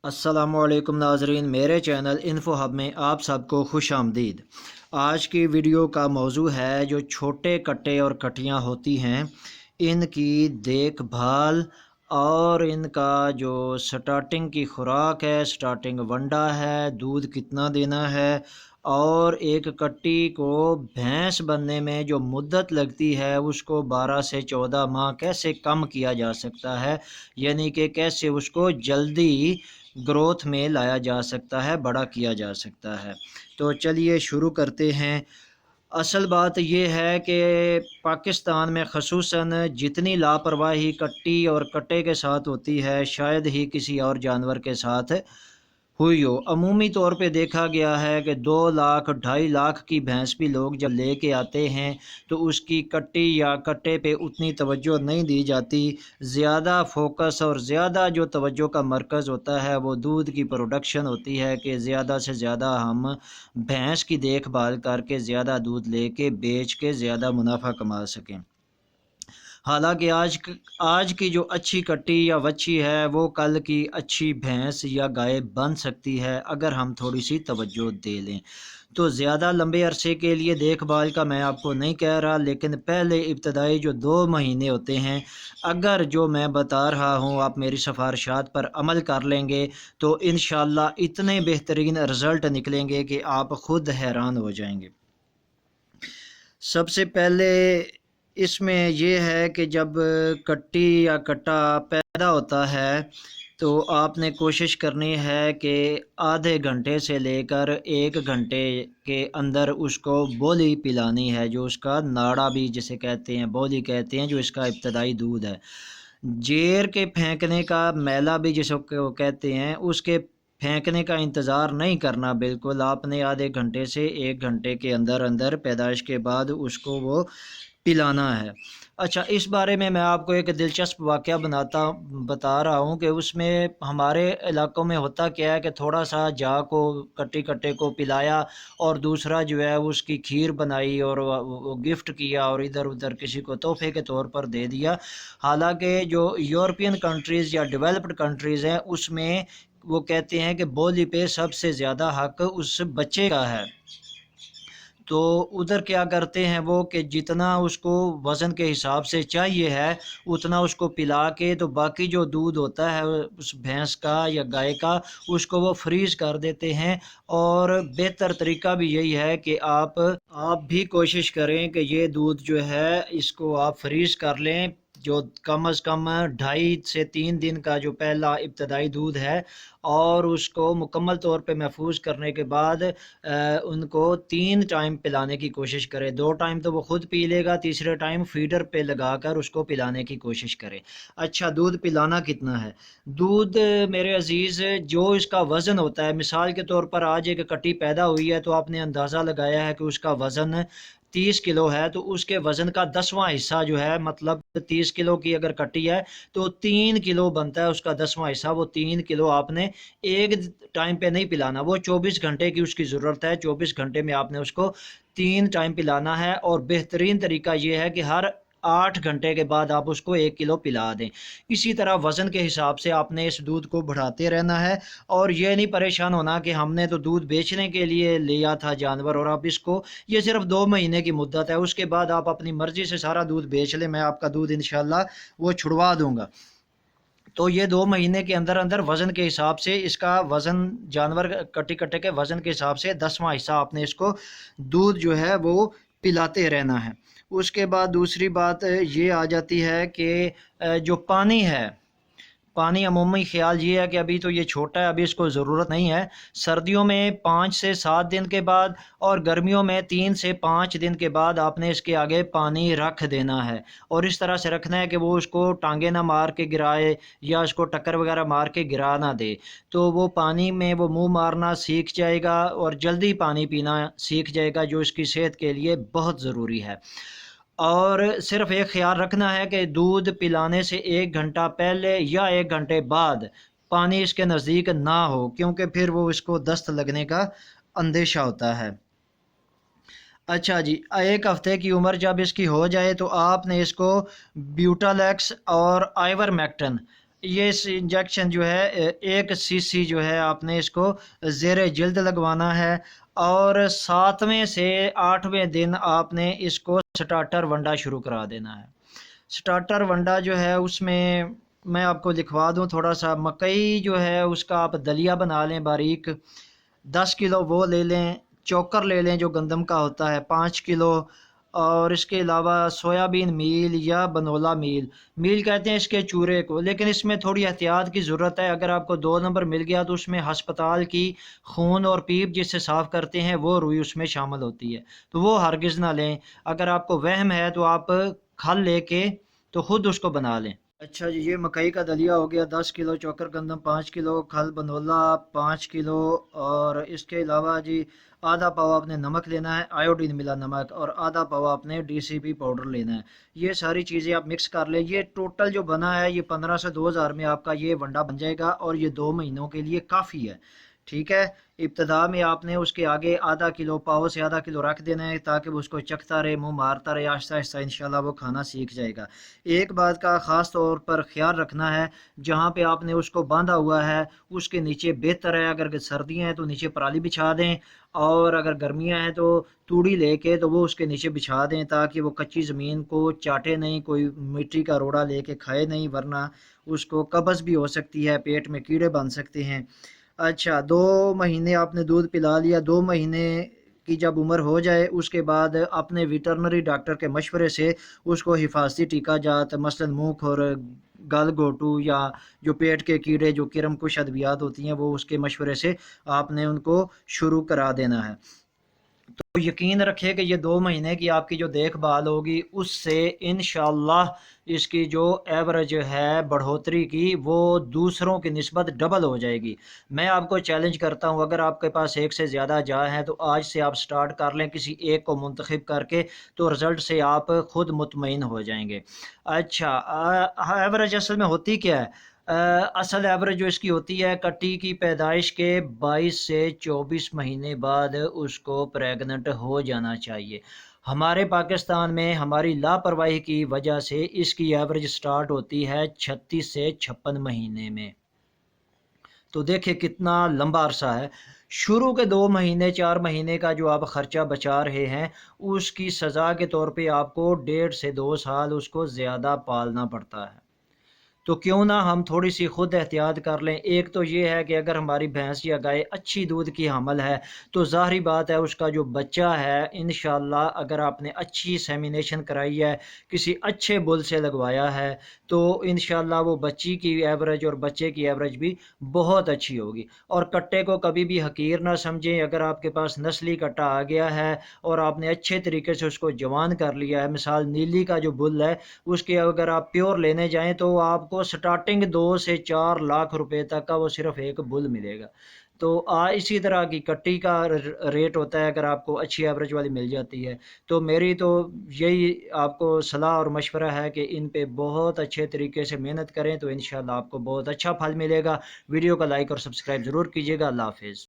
अस्सलामुअलैकुम नाजरीन, मेरे चैनल इन्फो हब में आप सबको खुश आमदीद। आज की वीडियो का मौजू है जो छोटे कट्टे और कट्टियाँ होती हैं इनकी देखभाल और इनका जो स्टार्टिंग की खुराक है, स्टार्टिंग वंडा है, दूध कितना देना है और एक कट्टी को भैंस बनने में जो मुद्दत लगती है उसको 12 से 14 माह कैसे कम किया जा सकता है, यानी कि कैसे उसको जल्दी ग्रोथ में लाया जा सकता है, बड़ा किया जा सकता है। तो चलिए शुरू करते हैं। असल बात यह है कि पाकिस्तान में ख़ुसूसन जितनी लापरवाही कट्टी और कट्टे के साथ होती है शायद ही किसी और जानवर के साथ हुई हो। अमूमी तौर पे देखा गया है कि 2 लाख 2.5 लाख की भैंस भी लोग जब लेके आते हैं तो उसकी कट्टी या कट्टे पे उतनी तवज्जो नहीं दी जाती। ज़्यादा फोकस और ज़्यादा जो तवज्जो का मरकज़ होता है वो दूध की प्रोडक्शन होती है कि ज़्यादा से ज़्यादा हम भैंस की देखभाल करके ज़्यादा दूध लेके बेच के ज़्यादा मुनाफा कमा सकें। हालांकि आज की जो अच्छी कट्टी या वच्छी है वो कल की अच्छी भैंस या गाय बन सकती है अगर हम थोड़ी सी तवज्जो दे लें। तो ज़्यादा लंबे अरसे के लिए देखभाल का मैं आपको नहीं कह रहा, लेकिन पहले इब्तदाई जो 2 महीने होते हैं अगर जो मैं बता रहा हूँ आप मेरी सिफारिशात पर अमल कर लेंगे तो इंशाल्लाह इतने बेहतरीन रिज़ल्ट निकलेंगे कि आप ख़ुद हैरान हो जाएंगे। सबसे पहले इसमें ये है कि जब कट्टी या कट्टा पैदा होता है तो आपने कोशिश करनी है कि आधे घंटे से लेकर 1 घंटे के अंदर उसको बोली पिलानी है, जो उसका नाड़ा भी जिसे कहते हैं, बोली कहते हैं, जो इसका इब्तदाई दूध है। जेर के फेंकने का, मैला भी जिसे कहते हैं, उसके फेंकने का इंतज़ार नहीं करना। बिल्कुल आपने आधे घंटे से 1 घंटे के अंदर अंदर पैदाइश के बाद उसको वो पिलाना है। अच्छा, इस बारे में मैं आपको एक दिलचस्प वाक़या बता रहा हूँ कि उसमें हमारे इलाक़ों में होता क्या है कि थोड़ा सा जा को कट्टी कट्टे को पिलाया और दूसरा जो है उसकी खीर बनाई और वो गिफ्ट किया और इधर उधर किसी को तोहफे के तौर पर दे दिया। हालांकि जो यूरोपियन कंट्रीज़ या डेवलप्ड कंट्रीज़ हैं उसमें वो कहते हैं कि बोली पे सबसे ज़्यादा हक़ उस बच्चे का है। तो उधर क्या करते हैं वो कि जितना उसको वज़न के हिसाब से चाहिए है उतना उसको पिला के तो बाकी जो दूध होता है उस भैंस का या गाय का उसको वो फ्रीज़ कर देते हैं। और बेहतर तरीका भी यही है कि आप भी कोशिश करें कि ये दूध जो है इसको आप फ्रीज़ कर लें, जो कम अज़ कम 2.5 से 3 दिन का जो पहला इब्तदाई दूध है, और उसको मुकम्मल तौर पे महफूज करने के बाद उनको 3 टाइम पिलाने की कोशिश करें। 2 टाइम तो वो खुद पी लेगा, तीसरे टाइम फीडर पे लगाकर उसको पिलाने की कोशिश करें। अच्छा, दूध पिलाना कितना है? दूध मेरे अजीज़ जो इसका वज़न होता है, मिसाल के तौर पर आज एक कट्टी पैदा हुई है तो आपने अंदाज़ा लगाया है कि उसका वज़न 30 किलो है, तो उसके वज़न का 10वां हिस्सा जो है, मतलब 30 किलो की अगर कट्टी है तो 3 किलो बनता है उसका 10वां हिस्सा। वो 3 किलो आपने एक टाइम पे नहीं पिलाना, वो 24 घंटे की उसकी ज़रूरत है। 24 घंटे में आपने उसको 3 टाइम पिलाना है और बेहतरीन तरीका ये है कि हर 8 घंटे के बाद आप उसको 1 किलो पिला दें। इसी तरह वज़न के हिसाब से आपने इस दूध को बढ़ाते रहना है और ये नहीं परेशान होना कि हमने तो दूध बेचने के लिए लिया था जानवर और अब इसको, ये सिर्फ 2 महीने की मुद्दत है, उसके बाद आप अपनी मर्ज़ी से सारा दूध बेच लें, मैं आपका दूध इंशाल्लाह वो छुड़वा दूँगा। तो ये 2 महीने के अंदर अंदर वज़न के हिसाब से इसका वज़न, जानवर कट्टी कट्टे के वज़न के हिसाब से 10वां हिस्सा आपने इसको दूध जो है वो पिलाते रहना है। उसके बाद दूसरी बात ये आ जाती है कि जो पानी है, पानी अमूमी ख़्याल ये है कि अभी तो ये छोटा है, अभी इसको ज़रूरत नहीं है। सर्दियों में 5 से 7 दिन के बाद और गर्मियों में 3 से 5 दिन के बाद आपने इसके आगे पानी रख देना है और इस तरह से रखना है कि वो उसको टांगे ना मार के गिराए या उसको टक्कर वगैरह मार के गिरा ना दे। तो वो पानी में वो मुंह मारना सीख जाएगा और जल्दी पानी पीना सीख जाएगा, जो इसकी सेहत के लिए बहुत ज़रूरी है। और सिर्फ एक ख्याल रखना है कि दूध पिलाने से 1 घंटा पहले या 1 घंटे बाद पानी इसके नज़दीक ना हो, क्योंकि फिर वो इसको दस्त लगने का अंदेशा होता है। अच्छा जी, 1 हफ्ते की उम्र जब इसकी हो जाए तो आपने इसको ब्यूटालैक्स और आइवरमेक्टिन ये इंजेक्शन जो है 1 सीसी जो है आपने इसको ज़ेर जल्द लगवाना है, और 7वें से 8वें दिन आपने इसको स्टार्टर वंडा शुरू करा देना है। स्टार्टर वंडा जो है उसमें मैं आपको लिखवा दूं थोड़ा सा, मकई जो है उसका आप दलिया बना लें बारीक, 10 किलो वो ले लें। चोकर ले लें जो गंदम का होता है, 5 किलो। और इसके अलावा सोयाबीन मील या बनोला मील, मील कहते हैं इसके चूरे को, लेकिन इसमें थोड़ी एहतियात की ज़रूरत है। अगर आपको 2 नंबर मिल गया तो उसमें हस्पताल की खून और पीप जिससे साफ़ करते हैं वो रुई उसमें शामिल होती है, तो वो हरगिज़ ना लें। अगर आपको वहम है तो आप खल लेके तो खुद उसको बना लें। अच्छा जी, ये मकई का दलिया हो गया 10 किलो, चोकर गंदम 5 किलो, खल बंधोला 5 किलो। और इसके अलावा जी आधा पाव आपने नमक लेना है, आयोडीन मिला नमक, और आधा पाव आपने डीसीपी पाउडर लेना है। ये सारी चीज़ें आप मिक्स कर लें। ये टोटल जो बना है ये 15 से 2000 में आपका ये वंडा बन जाएगा, और ये 2 महीनों के लिए काफ़ी है। ठीक है। इब्तदा में आपने उसके आगे आधा किलो, पाव से आधा किलो रख देना है, ताकि वो उसको चखता रहे, मुंह मारता रहे, आहिस्ता आहिस्ता इंशाल्लाह वो खाना सीख जाएगा। एक बात का ख़ास तौर पर ख्याल रखना है, जहाँ पे आपने उसको बांधा हुआ है उसके नीचे बेहतर है, अगर सर्दियाँ हैं तो नीचे पराली बिछा दें, और अगर गर्मियाँ हैं तो तूड़ी लेके तो वो उसके नीचे बिछा दें, ताकि वो कच्ची ज़मीन को चाटे नहीं, कोई मिट्टी का रोड़ा लेके खाए नहीं, वरना उसको कब्ज़ भी हो सकती है, पेट में कीड़े बन सकते हैं। अच्छा, 2 महीने आपने दूध पिला लिया, 2 महीने की जब उम्र हो जाए उसके बाद अपने वेटरनरी डॉक्टर के मशवरे से उसको हिफाजती टीका जात, मसलन मुंह खुर, गल घोटू, या जो पेट के कीड़े जो किरम कुश अद्वियात होती हैं वो उसके मशवरे से आपने उनको शुरू करा देना है। तो यकीन रखिए कि ये 2 महीने की आपकी जो देखभाल होगी उससे इंशाल्लाह इसकी जो एवरेज है बढ़ोतरी की वो दूसरों की निस्बत डबल हो जाएगी। मैं आपको चैलेंज करता हूँ, अगर आपके पास एक से ज़्यादा जाए हैं तो आज से आप स्टार्ट कर लें किसी एक को मुंतखब करके, तो रिज़ल्ट से आप खुद मुतमईन हो जाएंगे। अच्छा, एवरेज असल में होती क्या है? असल एवरेज जो इसकी होती है, कट्टी की पैदाइश के 22 से 24 महीने बाद उसको प्रेग्नेंट हो जाना चाहिए। हमारे पाकिस्तान में हमारी लापरवाही की वजह से इसकी एवरेज स्टार्ट होती है 36 से 56 महीने में। तो देखिए कितना लंबा अरसा है। शुरू के 2 महीने 4 महीने का जो आप खर्चा बचा रहे हैं उसकी सज़ा के तौर पे आपको 1.5 से 2 साल उसको ज़्यादा पालना पड़ता है। तो क्यों ना हम थोड़ी सी खुद एहतियात कर लें। एक तो ये है कि अगर हमारी भैंस या गाय अच्छी दूध की हमल है तो ज़ाहिर बात है उसका जो बच्चा है इंशाल्लाह, अगर आपने अच्छी सेमिनेशन कराई है, किसी अच्छे बुल से लगवाया है, तो इंशाल्लाह वो बच्ची की एवरेज और बच्चे की एवरेज भी बहुत अच्छी होगी। और कट्टे को कभी भी हकीर ना समझें। अगर आपके पास नस्ली कट्टा आ गया है और आपने अच्छे तरीके से उसको जवान कर लिया है, मिसाल नीली का जो बुल है उसके अगर आप प्योर लेने जाएं तो आपको स्टार्टिंग 2 से 4 लाख रुपए तक का वो सिर्फ एक बुल मिलेगा। तो इसी तरह की कट्टी का रेट होता है, अगर आपको अच्छी एवरेज वाली मिल जाती है। तो मेरी तो यही आपको सलाह और मशवरा है कि इन पे बहुत अच्छे तरीके से मेहनत करें, तो इंशाल्लाह आपको बहुत अच्छा फल मिलेगा। वीडियो को लाइक और सब्सक्राइब ज़रूर कीजिएगा। अल्लाह हाफिज़।